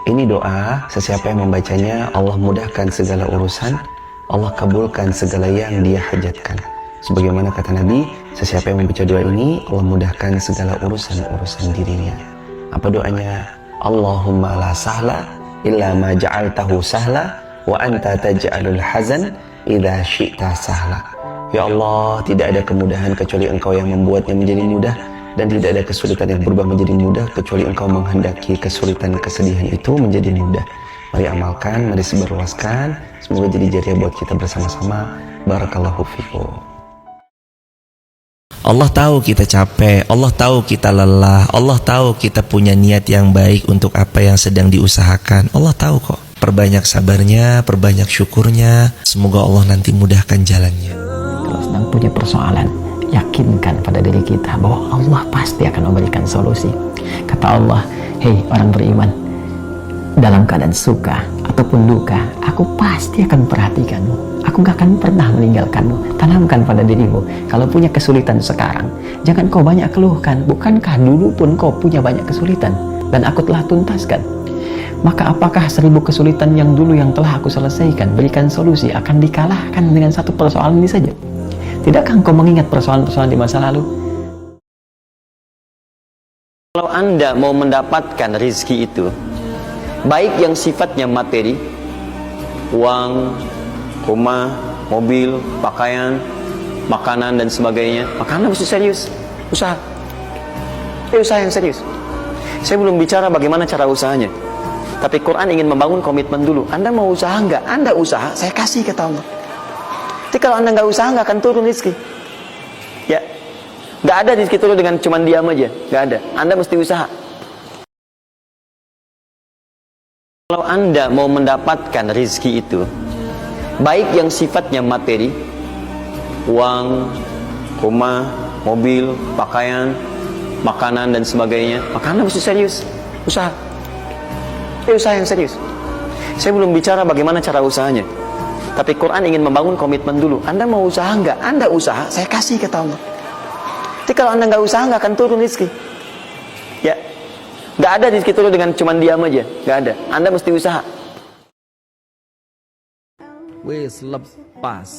Ini doa, sesiapa yang membacanya, Allah mudahkan segala urusan, Allah kabulkan segala yang dia hajatkan. Sebagaimana kata Nabi, sesiapa yang membaca doa ini, Allah mudahkan segala urusan-urusan dirinya. Apa doanya? Allahumma la sahla illa ma ja'altahu sahla wa anta taj'alul hazan idza syi'ta sahla. Ya Allah, tidak ada kemudahan kecuali Engkau yang membuatnya menjadi mudah, dan tidak ada kesulitan yang berubah menjadi mudah kecuali Engkau menghendaki kesulitan kesedihan itu menjadi mudah. Mari amalkan, mari sebarluaskan. Semoga jadi jariah buat kita bersama-sama. Barakallahu fikum. Allah tahu kita capek, Allah tahu kita lelah, Allah tahu kita punya niat yang baik untuk apa yang sedang diusahakan. Allah tahu kok. Perbanyak sabarnya, perbanyak syukurnya. Semoga Allah nanti mudahkan jalannya. Kalau sedang punya persoalan, yakinkan pada diri kita bahwa Allah pasti akan memberikan solusi. Kata Allah, hei orang beriman, dalam keadaan suka ataupun duka, aku pasti akan perhatikanmu. Aku gak akan pernah meninggalkanmu. Tanamkan pada dirimu, kalau punya kesulitan sekarang, jangan kau banyak keluhkan. Bukankah dulu pun kau punya banyak kesulitan dan aku telah tuntaskan? Maka apakah 1000 kesulitan yang dulu yang telah aku selesaikan, berikan solusi, akan dikalahkan dengan satu persoalan ini saja? Tidakkah engkau mengingat persoalan-persoalan di masa lalu? Kalau Anda mau mendapatkan rezeki itu, baik yang sifatnya materi, uang, rumah, mobil, pakaian, makanan dan sebagainya, maka Anda mesti serius, usaha. Usaha yang serius. Saya belum bicara bagaimana cara usahanya, tapi Quran ingin membangun komitmen dulu. Anda mau usaha enggak? Anda usaha, saya kasih kata Allah. Tapi kalau Anda nggak usaha, nggak akan turun rezeki. Ya, nggak ada rezeki turun dengan cuman diam aja, nggak ada. Anda mesti usaha. Kalau Anda mau mendapatkan rezeki itu, baik yang sifatnya materi, uang, rumah, mobil, pakaian, makanan dan sebagainya, maka Anda mesti serius, usaha. Usaha yang serius. Saya belum bicara bagaimana cara usahanya, tapi Quran ingin membangun komitmen dulu. Anda mau usaha enggak? Anda usaha, saya kasih kata Allah. Tapi kalau Anda nggak usaha, nggak akan turun rezeki. Ya, nggak ada rezeki turun dengan cuman diam aja, nggak ada. Anda mesti usaha. Wes lepas,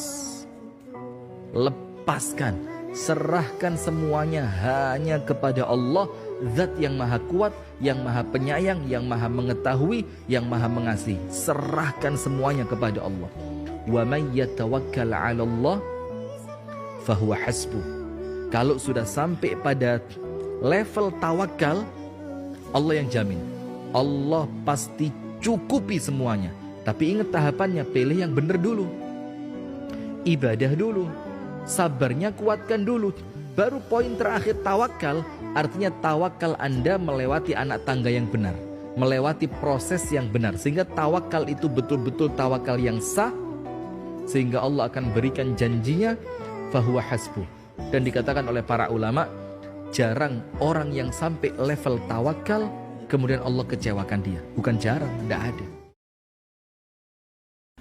lepaskan, serahkan semuanya hanya kepada Allah, Zat yang maha kuat, yang maha penyayang, yang maha mengetahui, yang maha mengasihi. Serahkan semuanya kepada Allah. Wa may yatawakkal 'ala Allah fahuwa hasbuh. Kalau sudah sampai pada level tawakal, Allah yang jamin. Allah pasti cukupi semuanya. Tapi ingat tahapannya, pilih yang benar dulu. Ibadah dulu. Sabarnya kuatkan dulu. Baru poin terakhir tawakal. Artinya tawakal Anda melewati anak tangga yang benar, melewati proses yang benar, sehingga tawakal itu betul-betul tawakal yang sah, sehingga Allah akan berikan janjinya fahuwa hasbuh. Dan dikatakan oleh para ulama, jarang orang yang sampai level tawakal kemudian Allah kecewakan dia. Bukan jarang, tidak ada.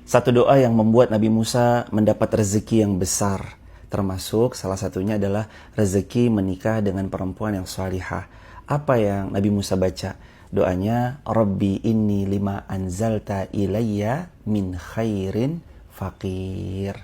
Satu doa yang membuat Nabi Musa mendapat rezeki yang besar, termasuk salah satunya adalah rezeki menikah dengan perempuan yang salihah. Apa yang Nabi Musa baca? Doanya, Rabbi inni lima anzalta ilayya min khairin faqir.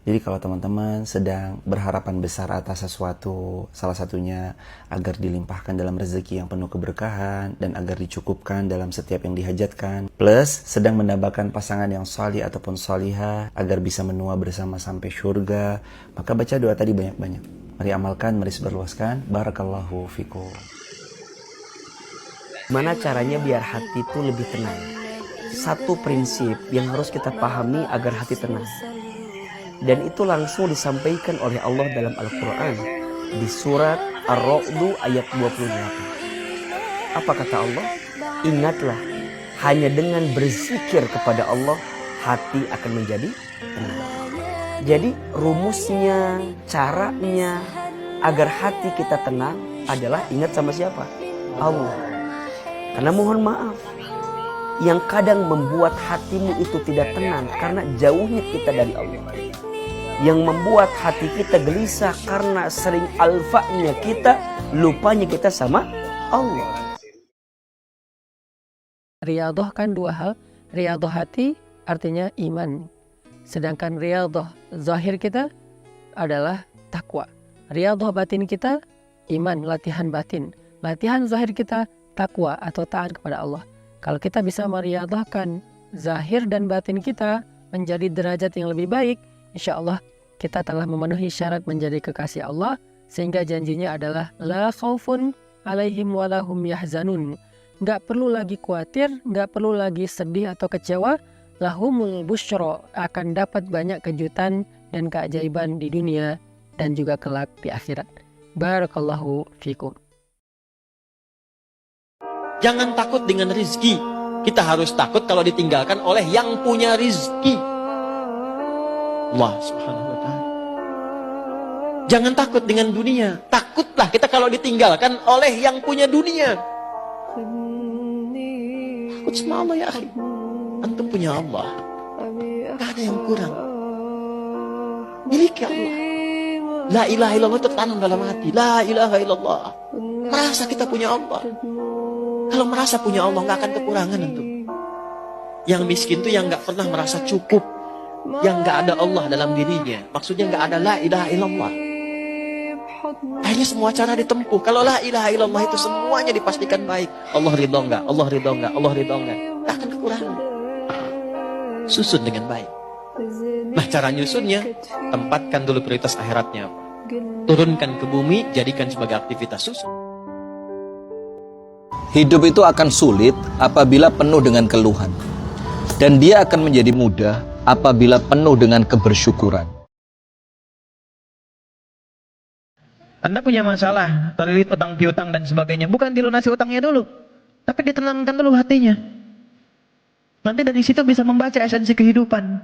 Jadi kalau teman-teman sedang berharapan besar atas sesuatu, salah satunya agar dilimpahkan dalam rezeki yang penuh keberkahan dan agar dicukupkan dalam setiap yang dihajatkan, plus sedang mendambakan pasangan yang salih ataupun salihah agar bisa menua bersama sampai surga, maka baca doa tadi banyak-banyak. Mari amalkan, mari sebarluaskan. Barakallahu fikum. Mana caranya biar hati itu lebih tenang? Satu prinsip yang harus kita pahami agar hati tenang, dan itu langsung disampaikan oleh Allah dalam Al-Quran di surat Ar-Ra'd ayat 28. Apa kata Allah? Ingatlah, hanya dengan berzikir kepada Allah hati akan menjadi tenang. Jadi rumusnya, caranya agar hati kita tenang adalah ingat sama siapa? Allah. Karena mohon maaf, yang kadang membuat hatimu itu tidak tenang karena jauhnya kita dari Allah. Yang membuat hati kita gelisah karena sering alfanya kita, lupanya kita sama Allah. Riyadhah kan dua hal. Riyadhah hati artinya iman. Sedangkan riyadhah zahir kita adalah takwa. Riyadhah batin kita iman, latihan batin. Latihan zahir kita takwa atau taat kepada Allah. Kalau kita bisa meriyadhahkan zahir dan batin kita menjadi derajat yang lebih baik, insya Allah kita telah memenuhi syarat menjadi kekasih Allah, sehingga janjinya adalah la khaufun alaihim walahum yahzanun. Nggak perlu lagi khawatir, nggak perlu lagi sedih atau kecewa. Lahumul busyra, akan dapat banyak kejutan dan keajaiban di dunia dan juga kelak di akhirat. Barakallahu fikum. Jangan takut dengan rizki. Kita harus takut kalau ditinggalkan oleh yang punya rizki, Allah subhanahu wa ta'ala. Jangan takut dengan dunia. Takutlah kita kalau ditinggalkan oleh yang punya dunia. Takut sama Allah ya akhi. Antum punya Allah, gak ada yang kurang. Miliki Allah. La ilaha illallah tertanam dalam hati. La ilaha illallah. Merasa kita punya Allah. Kalau merasa punya Allah gak akan kekurangan antum. Yang miskin itu yang gak pernah merasa cukup, yang gak ada Allah dalam dirinya. Maksudnya gak ada la ilaha illallah. Akhirnya semua cara ditempuh. Kalau la ilaha illallah itu semuanya dipastikan baik. Allah ridho enggak? Allah ridho enggak? Allah ridho enggak? Gak akan kekurangan. Susun dengan baik. Nah, cara nyusunnya, tempatkan dulu prioritas akhiratnya. Turunkan ke bumi, jadikan sebagai aktivitas susun. Hidup itu akan sulit apabila penuh dengan keluhan. Dan dia akan menjadi mudah apabila penuh dengan kebersyukuran. Anda punya masalah, terlilit utang piutang dan sebagainya. Bukan dilunasi utangnya dulu, tapi ditenangkan dulu hatinya. Nanti dari situ bisa membaca esensi kehidupan.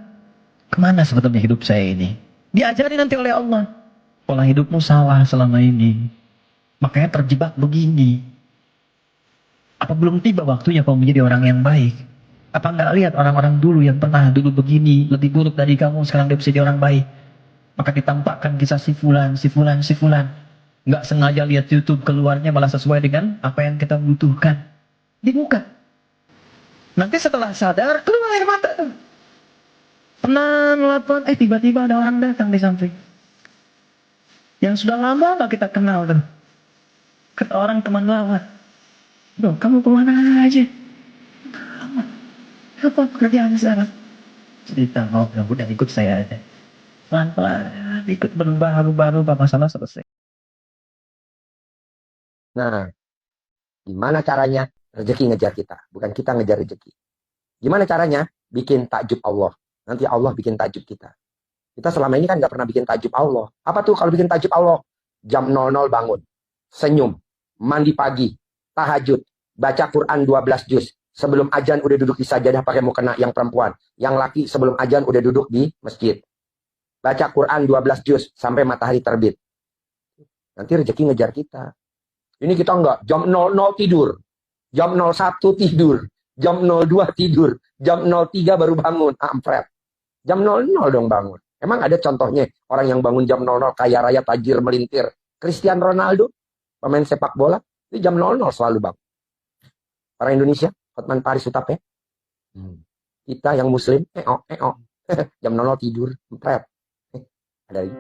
Kemana sebetulnya hidup saya ini? Diajari nanti oleh Allah. Pola hidupmu salah selama ini. Makanya terjebak begini. Apa belum tiba waktunya kau menjadi orang yang baik? Apa nggak lihat orang-orang dulu yang pernah dulu begini, lebih buruk dari kamu, sekarang dia bisa jadi orang baik? Maka ditampakkan kisah si fulan. Nggak sengaja lihat YouTube, keluarnya malah sesuai dengan apa yang kita butuhkan. Dibuka. Nanti setelah sadar, keluar air mata tuh. Pelan, tiba-tiba ada orang datang di samping. Yang sudah lama nggak kita kenal tuh. Kata orang teman lama. Bro, kamu kemana aja? Apa pekerjaan sekarang? Cerita, udah ikut saya aja. Pelan-pelan, ikut berubah-ubah, masalah selesai. Nah, gimana caranya? Rezeki ngejar kita, bukan kita ngejar rezeki. Gimana caranya? Bikin takjub Allah. Nanti Allah bikin takjub kita. Kita selama ini kan nggak pernah bikin takjub Allah. Apa tuh kalau bikin takjub Allah? Jam 00 bangun, senyum, mandi pagi, tahajud, baca Quran 12 juz. Sebelum azan udah duduk di sajadah pakai mukena yang perempuan. Yang laki sebelum azan udah duduk di masjid. Baca Quran 12 juz sampai matahari terbit. Nanti rezeki ngejar kita. Ini kita enggak, jam 00 tidur. Jam 01 tidur. Jam 02 tidur. Jam 03 baru bangun. Ampret. Jam 00 dong bangun. Emang ada contohnya orang yang bangun jam 00 kaya raya, tajir, melintir. Cristiano Ronaldo, pemain sepak bola, itu jam 00 selalu bangun. Orang Indonesia, Hotman Paris Hutapea. Kita yang muslim, jam 00 tidur. Ampret. Ada lagi.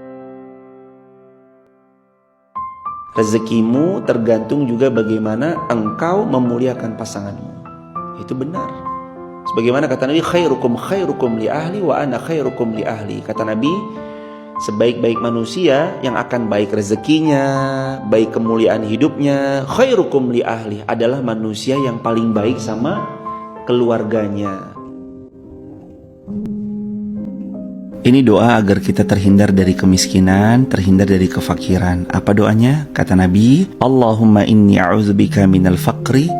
Rezekimu tergantung juga bagaimana engkau memuliakan pasanganmu. Itu benar. Sebagaimana kata Nabi, khairukum li ahli wa ana khairukum li ahli. Kata Nabi, sebaik-baik manusia yang akan baik rezekinya, baik kemuliaan hidupnya, khairukum li ahli adalah manusia yang paling baik sama keluarganya. Ini doa agar kita terhindar dari kemiskinan, terhindar dari kefakiran. Apa doanya? Kata Nabi, Allahumma inni a'udzubika minal faqri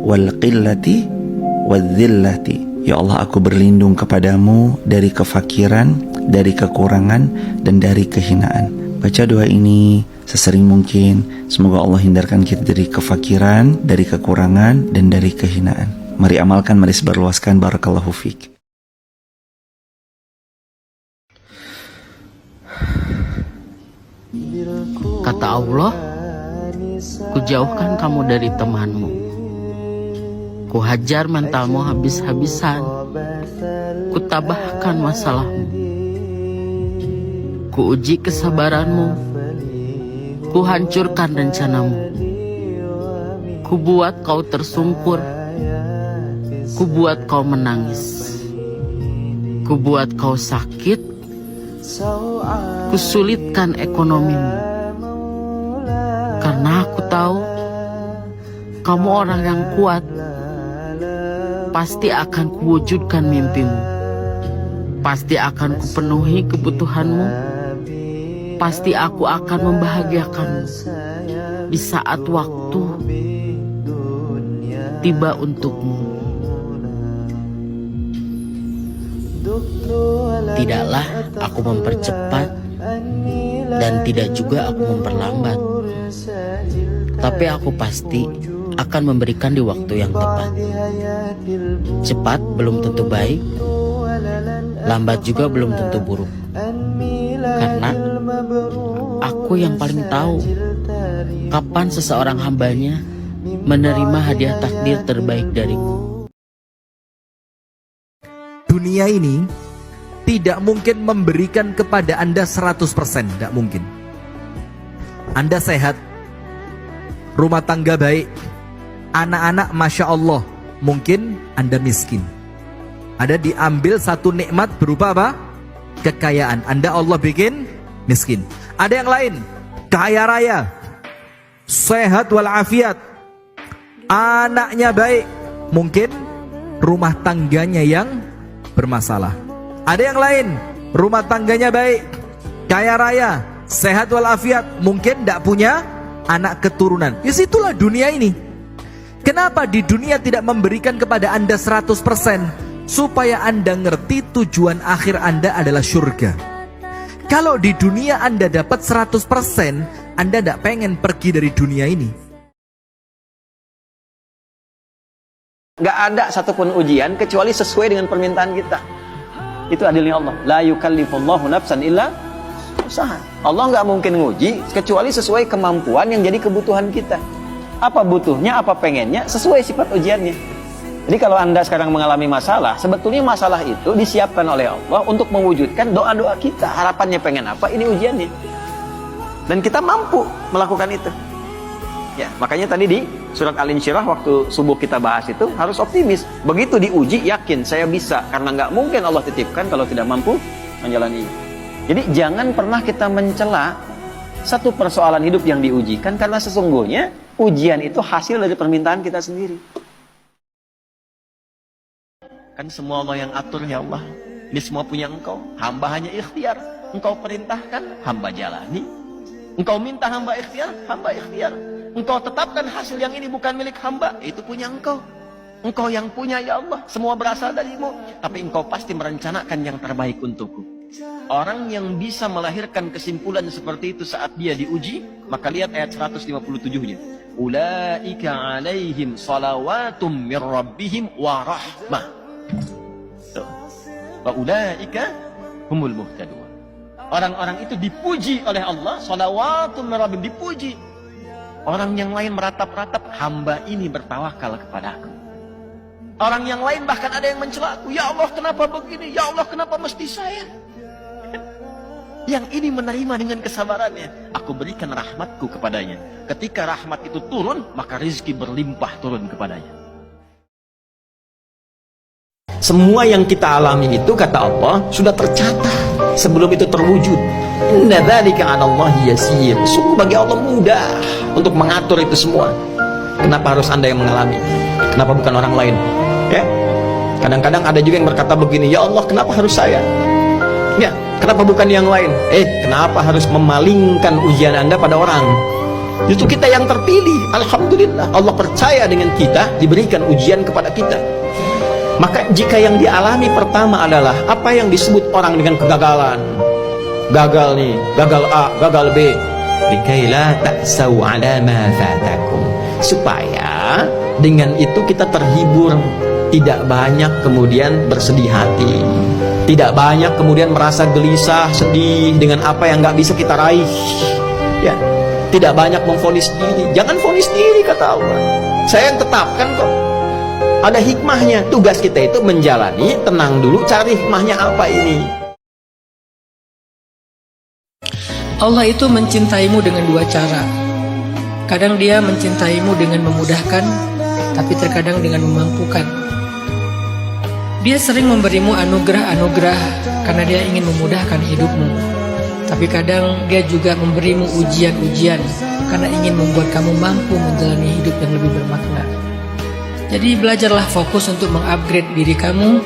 wal qillati wal dhillati. Ya Allah, aku berlindung kepadamu dari kefakiran, dari kekurangan, dan dari kehinaan. Baca doa ini sesering mungkin. Semoga Allah hindarkan kita dari kefakiran, dari kekurangan, dan dari kehinaan. Mari amalkan, mari sebarluaskan. Barakallahu fiik. Kata Allah, kujauhkan kamu dari temanmu, Ku hajar mentalmu habis-habisan. Ku tabahkan masalahmu. Ku uji kesabaranmu. Ku hancurkan rencanamu. Ku buat kau tersungkur. Ku buat kau menangis. Ku buat kau sakit. Ku sulitkan ekonomimu. Karena aku tahu kamu orang yang kuat. Pasti akan kuwujudkan mimpimu. Pasti akan kupenuhi kebutuhanmu. Pasti aku akan membahagiakanmu di saat waktu tiba untukmu. Tidaklah aku mempercepat dan tidak juga aku memperlambat. Tapi aku pasti akan memberikan di waktu yang tepat. Cepat belum tentu baik, lambat juga belum tentu buruk. Karena aku yang paling tahu kapan seseorang hambanya menerima hadiah takdir terbaik dariku. Dunia ini tidak mungkin memberikan kepada Anda 100%, tidak mungkin. Anda sehat, rumah tangga baik, anak-anak Masya Allah, mungkin Anda miskin. Ada diambil satu nikmat berupa apa? Kekayaan. Anda Allah bikin miskin. Ada yang lain, kaya raya, sehat walafiat, anaknya baik, mungkin rumah tangganya yang bermasalah. Ada yang lain, rumah tangganya baik, kaya raya, sehat walafiat, mungkin tidak punya anak keturunan. Ya situlah dunia ini. Kenapa di dunia tidak memberikan kepada Anda 100%? Supaya Anda ngerti tujuan akhir Anda adalah surga. Kalau di dunia Anda dapat 100%, Anda tidak pengen pergi dari dunia ini. Gak ada satupun ujian kecuali sesuai dengan permintaan kita. Itu adilnya Allah. La yukallifullahu nafsan illa usaha. Allah gak mungkin nguji kecuali sesuai kemampuan yang jadi kebutuhan kita. Apa butuhnya, apa pengennya, sesuai sifat ujiannya. Jadi kalau Anda sekarang mengalami masalah, sebetulnya masalah itu disiapkan oleh Allah untuk mewujudkan doa-doa kita. Harapannya pengen apa, ini ujiannya. Dan kita mampu melakukan itu. Ya, makanya tadi di surat Al-Insyirah waktu subuh kita bahas itu harus optimis. Begitu diuji, yakin saya bisa. Karena nggak mungkin Allah titipkan kalau tidak mampu menjalani. Jadi jangan pernah kita mencela satu persoalan hidup yang diujikan. Karena sesungguhnya ujian itu hasil dari permintaan kita sendiri. Kan semua Allah yang atur ya Allah. Ini semua punya Engkau. Hamba hanya ikhtiar. Engkau perintahkan, hamba jalani. Engkau minta, hamba ikhtiar, hamba ikhtiar. Engkau tetapkan hasil yang ini bukan milik hamba, itu punya Engkau. Engkau yang punya ya Allah. Semua berasal darimu. Tapi Engkau pasti merencanakan yang terbaik untukku. Orang yang bisa melahirkan kesimpulan seperti itu saat dia diuji, maka lihat ayat 157-nya. Ulaika alaihim salawatum mir rabbihim wa rahmah. Wa ulaika humul muhtadun. Orang-orang itu dipuji oleh Allah, shalawatun min rabbihim, dipuji. Orang yang lain meratap-ratap, hamba ini bertawakal kepadaku. Orang yang lain bahkan ada yang mencela aku, ya Allah kenapa begini, ya Allah kenapa mesti saya. Yang ini menerima dengan kesabarannya, aku berikan rahmatku kepadanya. Ketika rahmat itu turun, maka rezeki berlimpah turun kepadanya. Semua yang kita alami itu, kata Allah, sudah tercatat sebelum itu terwujud. Inna dzalika 'ala Allahi yasir. Sungguh bagi Allah mudah untuk mengatur itu semua. Kenapa harus Anda yang mengalami? Kenapa bukan orang lain? Ya. Kadang-kadang ada juga yang berkata begini, ya Allah kenapa harus saya? Ya, kenapa bukan yang lain? Kenapa harus memalingkan ujian Anda pada orang? Justru kita yang terpilih. Alhamdulillah, Allah percaya dengan kita, diberikan ujian kepada kita. Maka jika yang dialami pertama adalah apa yang disebut orang dengan kegagalan, gagal nih, gagal A, gagal B, likaila ta'sau 'ala ma fatakum, supaya dengan itu kita terhibur, tidak banyak kemudian bersedih hati, tidak banyak kemudian merasa gelisah, sedih dengan apa yang nggak bisa kita raih, ya, tidak banyak memvonis diri. Jangan vonis diri, kata Allah. Saya yang tetapkan kok. Ada hikmahnya. Tugas kita itu menjalani, tenang dulu, cari hikmahnya apa ini. Allah itu mencintaimu dengan dua cara. Kadang dia mencintaimu dengan memudahkan, tapi terkadang dengan memampukan. Dia sering memberimu anugerah-anugerah karena dia ingin memudahkan hidupmu. Tapi kadang dia juga memberimu ujian-ujian karena ingin membuat kamu mampu menjalani hidup yang lebih bermakna. Jadi belajarlah fokus untuk mengupgrade diri kamu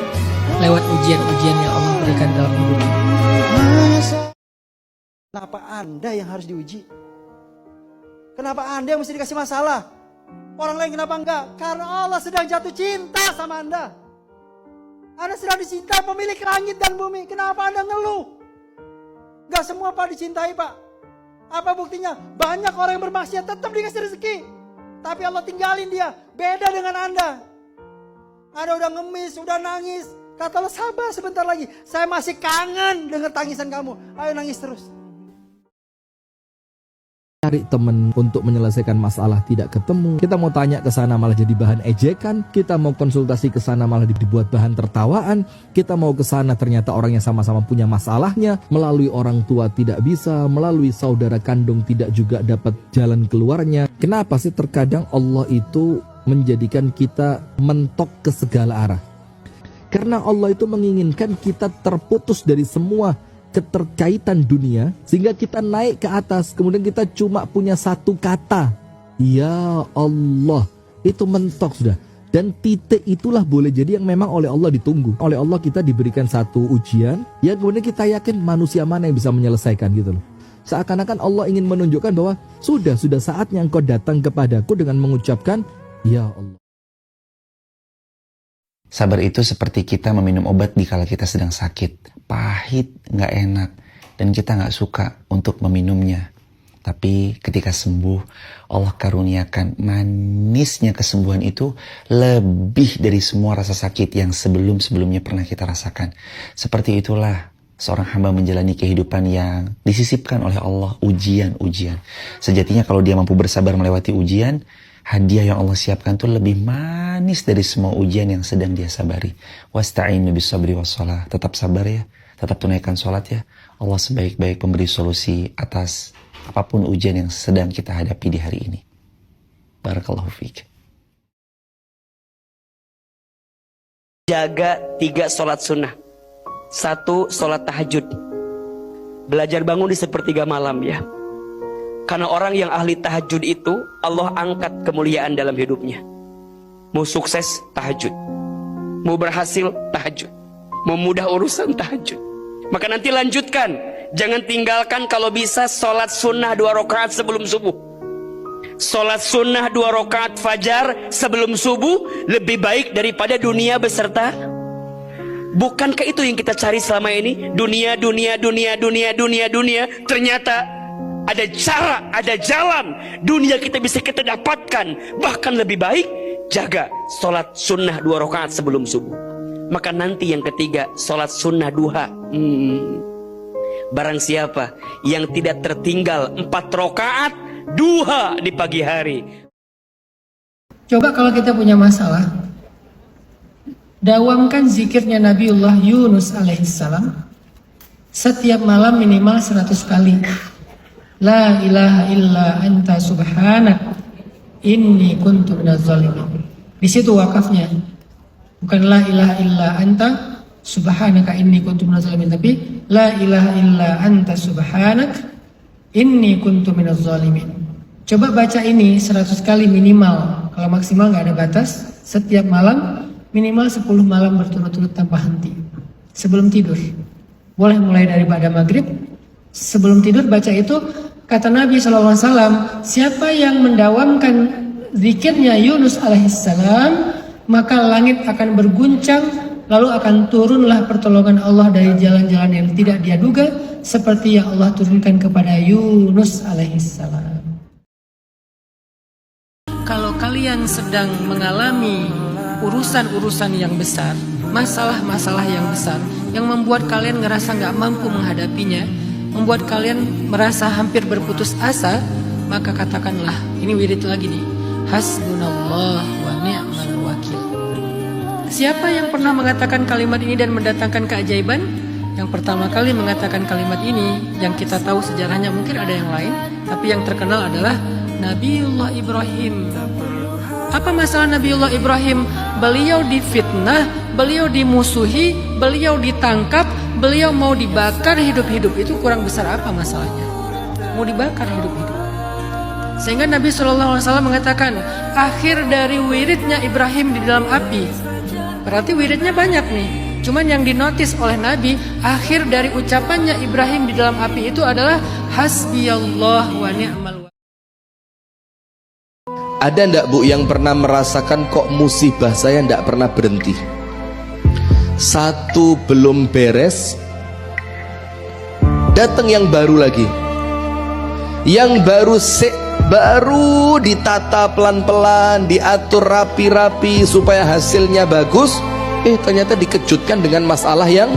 lewat ujian-ujian yang Allah berikan dalam hidupmu. Kenapa Anda yang harus diuji? Kenapa Anda yang mesti dikasih masalah? Orang lain kenapa enggak? Karena Allah sedang jatuh cinta sama Anda. Anda sedang dicintai pemilik langit dan bumi. Kenapa Anda ngeluh? Gak semua Pak dicintai Pak. Apa buktinya? Banyak orang yang bermaksiat tetap dikasih rezeki. Tapi Allah tinggalin dia. Beda dengan Anda. Anda udah ngemis, udah nangis. Kata Allah, sabar sebentar lagi. Saya masih kangen dengan tangisan kamu. Ayo nangis terus. Cari teman untuk menyelesaikan masalah tidak ketemu. Kita mau tanya ke sana malah jadi bahan ejekan. Kita mau konsultasi ke sana malah dibuat bahan tertawaan. Kita mau ke sana ternyata orang yang sama-sama punya masalahnya. Melalui orang tua tidak bisa, melalui saudara kandung tidak juga dapat jalan keluarnya. Kenapa sih terkadang Allah itu menjadikan kita mentok ke segala arah? Karena Allah itu menginginkan kita terputus dari semua keterkaitan dunia sehingga kita naik ke atas, kemudian kita cuma punya satu kata, ya Allah. Itu mentok sudah. Dan titik itulah boleh jadi yang memang oleh Allah ditunggu. Oleh Allah kita diberikan satu ujian yang kemudian kita yakin manusia mana yang bisa menyelesaikan gitu loh. Seakan-akan Allah ingin menunjukkan bahwa sudah saatnya engkau datang kepadaku dengan mengucapkan ya Allah. Sabar itu seperti kita meminum obat di kala kita sedang sakit. Pahit, nggak enak, dan kita nggak suka untuk meminumnya. Tapi ketika sembuh, Allah karuniakan manisnya kesembuhan itu lebih dari semua rasa sakit yang sebelum-sebelumnya pernah kita rasakan. Seperti itulah seorang hamba menjalani kehidupan yang disisipkan oleh Allah ujian-ujian. Sejatinya kalau dia mampu bersabar melewati ujian, hadiah yang Allah siapkan itu lebih manis dari semua ujian yang sedang dia sabari. Wasta'inu bis-sabri was-shalah. Tetap sabar ya, tetap tunaikan sholat ya. Allah sebaik-baik pemberi solusi atas apapun ujian yang sedang kita hadapi di hari ini. Barakallahu fiik. Jaga 3 sholat sunnah. 1 sholat tahajud. Belajar bangun di sepertiga malam ya. Karena orang yang ahli tahajud itu Allah angkat kemuliaan dalam hidupnya. Mau sukses tahajud, mau berhasil tahajud, mau mudah urusan tahajud. Maka nanti lanjutkan. Jangan tinggalkan kalau bisa sholat sunnah 2 rakaat sebelum subuh. Sholat sunnah 2 rakaat fajar sebelum subuh lebih baik daripada dunia beserta. Bukankah itu yang kita cari selama ini? Dunia. Ternyata ada cara, ada jalan dunia kita bisa kita dapatkan. Bahkan lebih baik jaga sholat sunnah 2 rakaat sebelum subuh. Maka nanti yang ketiga sholat sunnah duha. Barang siapa yang tidak tertinggal 4 rakaat duha di pagi hari. Coba kalau kita punya masalah, dawamkan zikirnya Nabiullah Yunus alaihissalam setiap malam minimal 100 kali. La ilaha illa anta subhanak inni kuntu minaz zalimin. Di situ wakafnya. Bukan la ilaha illa anta subhanaka inni kuntu minaz zalimin, tapi la ilaha illa anta subhanak inni kuntu minaz zalimin. Coba baca ini 100 kali minimal. Kalau maksimal nggak ada batas. Setiap malam minimal 10 malam berturut-turut tanpa henti. Sebelum tidur. Boleh mulai daripada maghrib. Sebelum tidur baca itu. Kata Nabi SAW, siapa yang mendawamkan zikirnya Yunus alaihissalam, maka langit akan berguncang, lalu akan turunlah pertolongan Allah dari jalan-jalan yang tidak dia duga, seperti yang Allah turunkan kepada Yunus alaihissalam. Kalau kalian sedang mengalami urusan-urusan yang besar, masalah-masalah yang besar, yang membuat kalian ngerasa nggak mampu menghadapinya, membuat kalian merasa hampir berputus asa, maka katakanlah, ini wirid lagi nih, hasbunallah wa ni'mal wakil. Siapa yang pernah mengatakan kalimat ini dan mendatangkan keajaiban? Yang pertama kali mengatakan kalimat ini, yang kita tahu sejarahnya mungkin ada yang lain, tapi yang terkenal adalah Nabiullah Ibrahim. Apa masalah Nabiullah Ibrahim? Beliau difitnah, beliau dimusuhi, beliau ditangkap, beliau mau dibakar hidup-hidup. Itu kurang besar apa masalahnya? Mau dibakar hidup-hidup. Sehingga Nabi SAW mengatakan, akhir dari wiridnya Ibrahim di dalam api. Berarti wiridnya banyak nih. Cuman yang dinotis oleh Nabi, akhir dari ucapannya Ibrahim di dalam api itu adalah hasbiyallah wa ni'mal wakil. Ada ndak Bu yang pernah merasakan kok musibah saya ndak pernah berhenti? Satu belum beres, datang yang baru lagi. Yang baru ditata pelan-pelan, diatur rapi-rapi supaya hasilnya bagus. Ternyata dikejutkan dengan masalah yang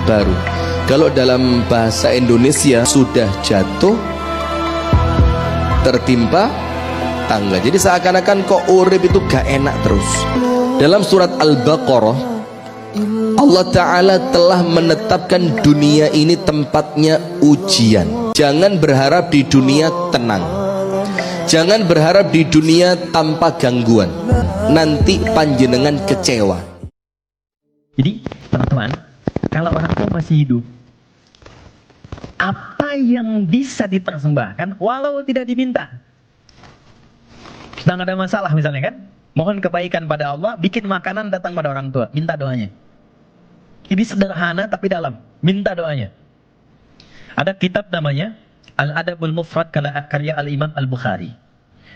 baru. Kalau dalam bahasa Indonesia sudah jatuh, tertimpa tangga. Jadi seakan-akan kok urip itu gak enak terus. Dalam surat Al-Baqarah, Allah Ta'ala telah menetapkan dunia ini tempatnya ujian. Jangan berharap di dunia tenang, jangan berharap di dunia tanpa gangguan. Nanti panjenengan kecewa. Jadi teman-teman, kalau orang tua masih hidup, apa yang bisa dipersembahkan walau tidak diminta? Sedang ada masalah misalnya kan, mohon kebaikan pada Allah, bikin makanan datang pada orang tua, minta doanya. Ini sederhana tapi dalam, minta doanya. Ada kitab namanya Al-Adabul Mufrad karya Al-Imam Al-Bukhari.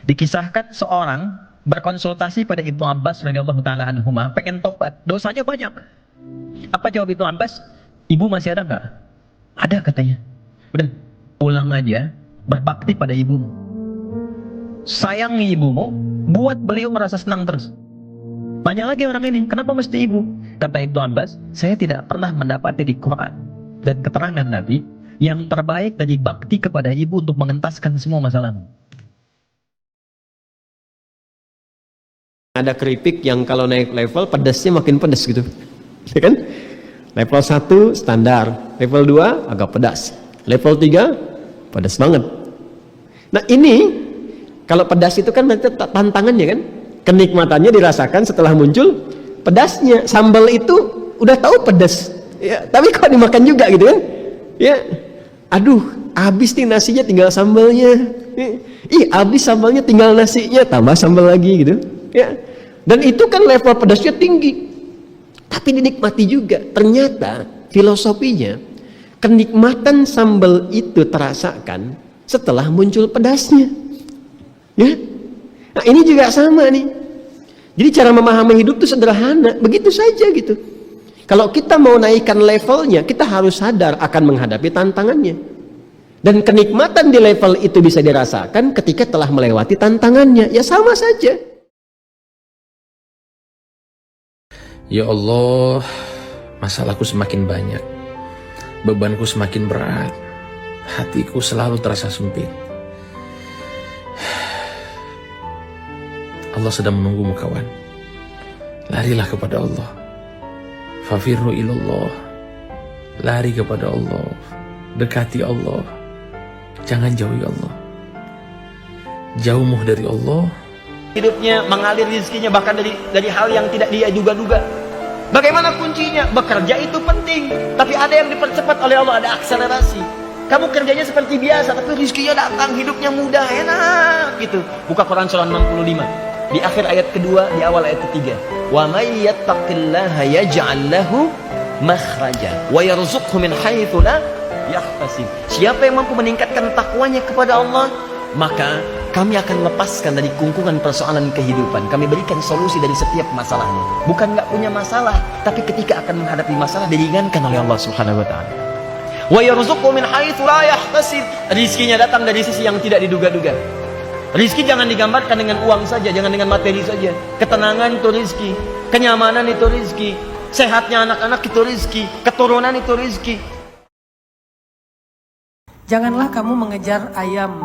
Dikisahkan seorang berkonsultasi pada Ibnu Abbas radhiyallahu taala anhuma, pengen tobat, dosanya banyak. Apa jawab Ibnu Abbas? Ibu masih ada nggak? Ada katanya. Udah, pulang aja, berbakti pada ibumu, sayangi ibumu, buat beliau merasa senang terus. Banyak lagi orang ini, kenapa mesti ibu? Kata Ibnu Abbas, saya tidak pernah mendapati di Quran dan keterangan Nabi yang terbaik dari bakti kepada ibu untuk mengentaskan semua masalahmu. Ada keripik yang kalau naik level pedasnya makin pedas gitu, ya kan? Level 1 standar, level 2 agak pedas, level 3 pedas banget. Nah ini kalau pedas itu kan berarti tantangannya kan, kenikmatannya dirasakan setelah muncul pedasnya. Sambal itu udah tahu pedas, ya, tapi kok dimakan juga gitu kan? Ya, aduh, habis nih nasinya tinggal sambalnya. Habis sambalnya tinggal nasinya, tambah sambal lagi gitu. Ya, dan itu kan level pedasnya tinggi, tapi dinikmati juga. Ternyata filosofinya, kenikmatan sambal itu terasakan setelah muncul pedasnya. Ya, nah ini juga sama nih. Jadi cara memahami hidup itu sederhana, begitu saja gitu. Kalau kita mau naikkan levelnya, kita harus sadar akan menghadapi tantangannya. Dan kenikmatan di level itu bisa dirasakan ketika telah melewati tantangannya. Ya sama saja. Ya Allah, masalahku semakin banyak, bebanku semakin berat, hatiku selalu terasa sempit. Allah sedang menunggumu kawan. Larilah kepada Allah. Fafirru ilallah. Lari kepada Allah. Dekati Allah. Jangan jauhi Allah. Jauhmu dari Allah. Hidupnya mengalir rezekinya bahkan dari hal yang tidak dia duga-duga. Bagaimana kuncinya? Bekerja itu penting, tapi ada yang dipercepat oleh Allah, ada akselerasi. Kamu kerjanya seperti biasa, tapi rezekinya datang, hidupnya mudah, enak gitu. Buka Quran surah 65. Di akhir ayat kedua, di awal ayat ketiga. Wa may yattaqillaha yaj'al lahu makhraja wa yarzuqhu min haitsu la yahtasib. Siapa yang mampu meningkatkan takwanya kepada Allah, maka kami akan lepaskan dari kungkungan persoalan kehidupan. Kami berikan solusi dari setiap masalahnya. Bukan nggak punya masalah, tapi ketika akan menghadapi masalah diringankan oleh Allah Subhanahu wa taala. Wa yarzuqhu min haitsu la yahtasib. Rizkinya datang dari sisi yang tidak diduga-duga. Rizki jangan digambarkan dengan uang saja, jangan dengan materi saja. Ketenangan itu rizki, kenyamanan itu rizki, sehatnya anak-anak itu rizki, keturunan itu rizki. Janganlah kamu mengejar ayam,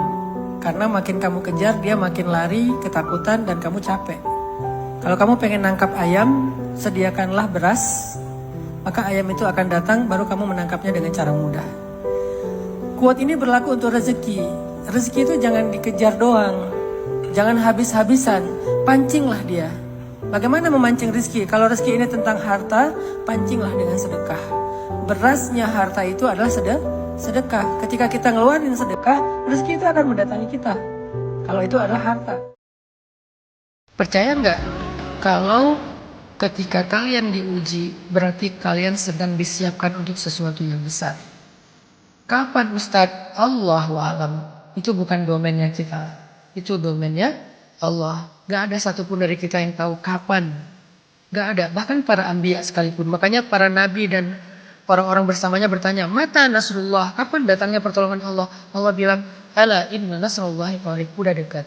karena makin kamu kejar dia makin lari, ketakutan dan kamu capek. Kalau kamu pengen nangkap ayam, sediakanlah beras, maka ayam itu akan datang, baru kamu menangkapnya dengan cara mudah. Quote ini berlaku untuk rezeki. Rezeki itu jangan dikejar doang, jangan habis-habisan, pancinglah dia. Bagaimana memancing rezeki? Kalau rezeki ini tentang harta, pancinglah dengan sedekah. Berasnya harta itu adalah sedekah. Ketika kita ngeluarin sedekah, rezeki itu akan mendatangi kita. Kalau itu adalah harta. Percaya nggak? Kalau ketika kalian diuji, berarti kalian sedang disiapkan untuk sesuatu yang besar. Kapan Ustadz? Allahu a'lam. Itu bukan domainnya kita. Itu domainnya Allah. Gak ada satupun dari kita yang tahu kapan. Gak ada. Bahkan para anbiya sekalipun. Makanya para nabi dan orang-orang bersamanya bertanya, mata nasrullah? Kapan datangnya pertolongan Allah? Allah bilang, ala inna nasrullahi qarib. Udah dekat.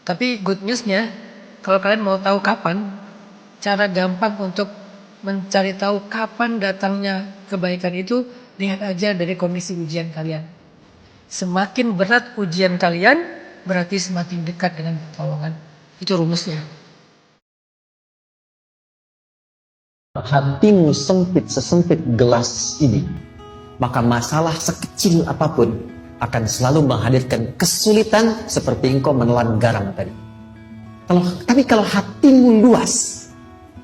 Tapi good newsnya, kalau kalian mau tahu kapan, cara gampang untuk mencari tahu kapan datangnya kebaikan itu, lihat aja dari kondisi ujian kalian. Semakin berat ujian kalian, berarti semakin dekat dengan pertolongan. Itu rumusnya. Hatimu sempit sesempit gelas ini, maka masalah sekecil apapun akan selalu menghadirkan kesulitan seperti engkau menelan garam tadi. Tapi kalau hatimu luas,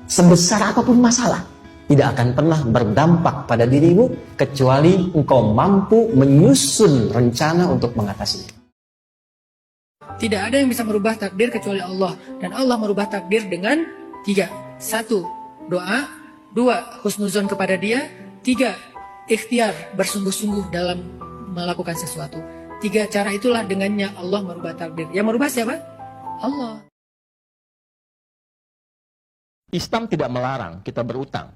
sebesar apapun masalah, tidak akan pernah berdampak pada dirimu kecuali engkau mampu menyusun rencana untuk mengatasinya. Tidak ada yang bisa merubah takdir kecuali Allah. Dan Allah merubah takdir dengan 3. 1. Doa. 2. Husnuzon kepada dia. 3. Ikhtiar, bersungguh-sungguh dalam melakukan sesuatu. 3 cara itulah dengannya Allah merubah takdir. Yang merubah siapa? Allah. Islam tidak melarang kita berutang,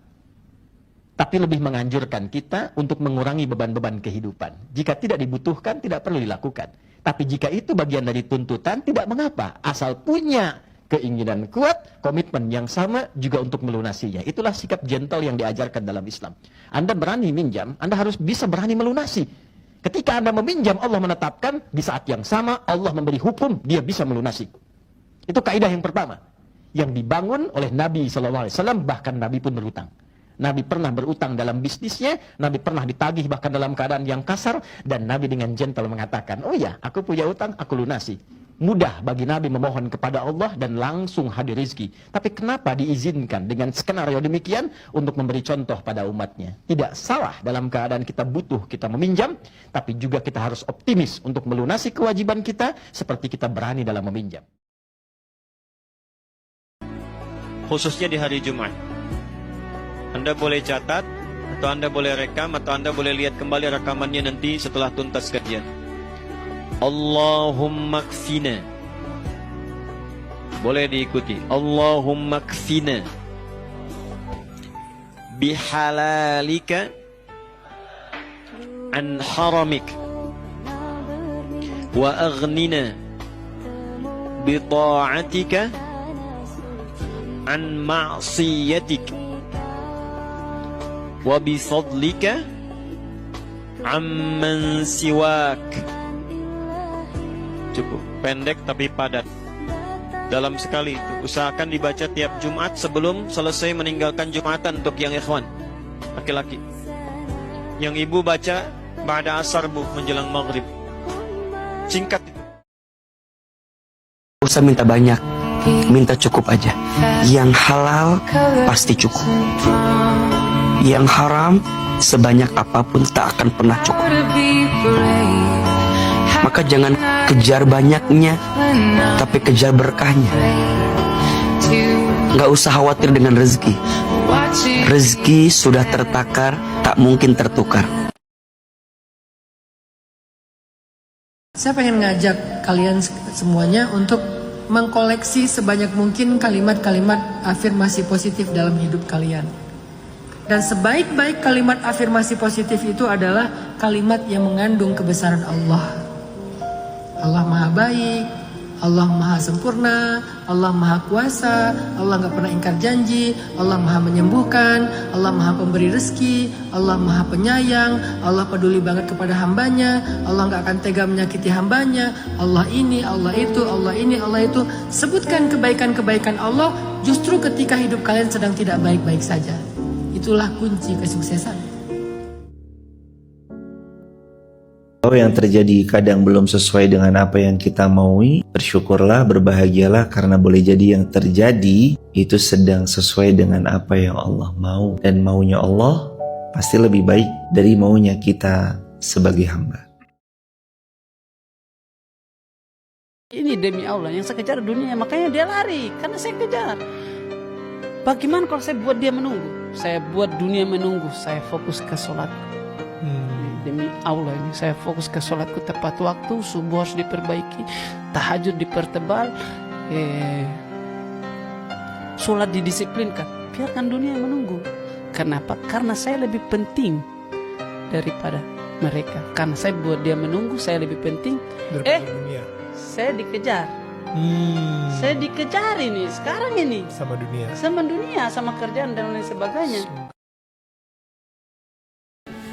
tapi lebih menganjurkan kita untuk mengurangi beban-beban kehidupan. Jika tidak dibutuhkan, tidak perlu dilakukan. Tapi jika itu bagian dari tuntutan, tidak mengapa. Asal punya keinginan kuat, komitmen yang sama juga untuk melunasinya. Itulah sikap gentle yang diajarkan dalam Islam. Anda berani minjam, Anda harus bisa berani melunasi. Ketika Anda meminjam, Allah menetapkan di saat yang sama, Allah memberi hukum, dia bisa melunasi. Itu kaidah yang pertama, yang dibangun oleh Nabi SAW, bahkan Nabi pun berutang. Nabi pernah berutang dalam bisnisnya, Nabi pernah ditagih bahkan dalam keadaan yang kasar, dan Nabi dengan gentle mengatakan, oh ya, aku punya utang, aku lunasi. Mudah bagi Nabi memohon kepada Allah dan langsung hadir rezeki. Tapi kenapa diizinkan dengan skenario demikian untuk memberi contoh pada umatnya? Tidak salah dalam keadaan kita butuh, kita meminjam, tapi juga kita harus optimis untuk melunasi kewajiban kita seperti kita berani dalam meminjam. Khususnya di hari Jumat. Anda boleh catat, atau Anda boleh rekam, atau Anda boleh lihat kembali rekamannya nanti setelah tuntas kajian. Allahumma kfina. Boleh diikuti. Allahumma kfina bihalalika an haramik wa aghnina bita'atika an ma'siyatik wa bifadlika amman siwak. Cukup pendek tapi padat. Dalam sekali itu usahakan dibaca tiap Jumat sebelum selesai meninggalkan Jumatan untuk yang ikhwan laki-laki. Yang ibu baca ba'da asar bu, menjelang maghrib. Singkat itu. Usah minta banyak, minta cukup aja. Yang halal pasti cukup. Yang haram sebanyak apapun tak akan pernah cukup. Maka jangan kejar banyaknya, tapi kejar berkahnya. Gak usah khawatir dengan rezeki. Rezeki sudah tertakar, tak mungkin tertukar. Saya pengen ngajak kalian semuanya untuk mengkoleksi sebanyak mungkin kalimat-kalimat afirmasi positif dalam hidup kalian. Dan sebaik-baik kalimat afirmasi positif itu adalah kalimat yang mengandung kebesaran Allah. Allah Maha Baik, Allah maha sempurna, Allah maha kuasa, Allah nggak pernah ingkar janji, Allah maha menyembuhkan, Allah maha pemberi rezeki, Allah maha penyayang, Allah peduli banget kepada hambanya, Allah nggak akan tega menyakiti hambanya, Allah ini, Allah itu, Allah ini, Allah itu. Sebutkan kebaikan-kebaikan Allah justru ketika hidup kalian sedang tidak baik-baik saja. Itulah kunci kesuksesan. Kalau yang terjadi kadang belum sesuai dengan apa yang kita maui, bersyukurlah, berbahagialah karena boleh jadi yang terjadi itu sedang sesuai dengan apa yang Allah mau. Dan maunya Allah pasti lebih baik dari maunya kita sebagai hamba. Ini demi Allah yang saya kejar dunia, makanya dia lari karena saya kejar. Bagaimana kalau saya buat dia menunggu? Saya buat dunia menunggu, saya fokus ke sholat. Demi Allah ini saya fokus ke sholatku tepat waktu, subuh harus diperbaiki, tahajud dipertebal, sholat didisiplinkan. Biarkan dunia menunggu. Kenapa? Karena saya lebih penting daripada mereka. Karena saya buat dia menunggu, saya lebih penting. Dunia. Saya dikejar. Saya dikejar ini sekarang ini Sama dunia, sama kerjaan dan lain sebagainya.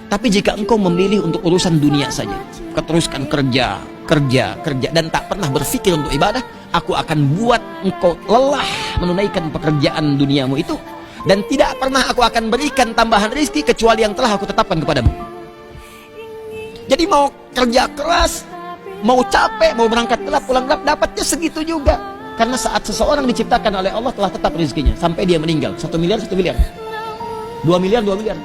Tapi jika engkau memilih untuk urusan dunia saja, keteruskan kerja, dan tak pernah berpikir untuk ibadah, aku akan buat engkau lelah menunaikan pekerjaan duniamu itu, dan tidak pernah aku akan berikan tambahan rezeki kecuali yang telah aku tetapkan kepadamu. Jadi mau kerja keras, mau capek, mau berangkat gelap, pulang gelap, dapatnya segitu juga. Karena saat seseorang diciptakan oleh Allah telah tetap rezekinya sampai dia meninggal. 1 miliar, 1 miliar, 2 miliar, 2 miliar,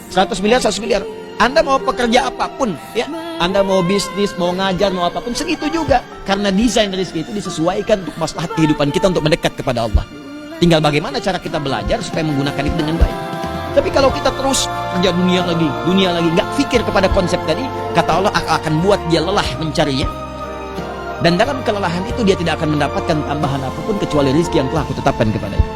100 miliar, 100 miliar. Anda mau pekerja apapun, ya, Anda mau bisnis, mau ngajar, mau apapun, segitu juga. Karena desain rezeki itu disesuaikan untuk maslahat kehidupan kita untuk mendekat kepada Allah. Tinggal bagaimana cara kita belajar supaya menggunakan itu dengan baik. Tapi kalau kita terus kerja dunia lagi, nggak pikir kepada konsep tadi, kata Allah akan buat dia lelah mencarinya. Dan dalam kelelahan itu dia tidak akan mendapatkan tambahan apapun kecuali rezeki yang telah aku tetapkan kepadanya.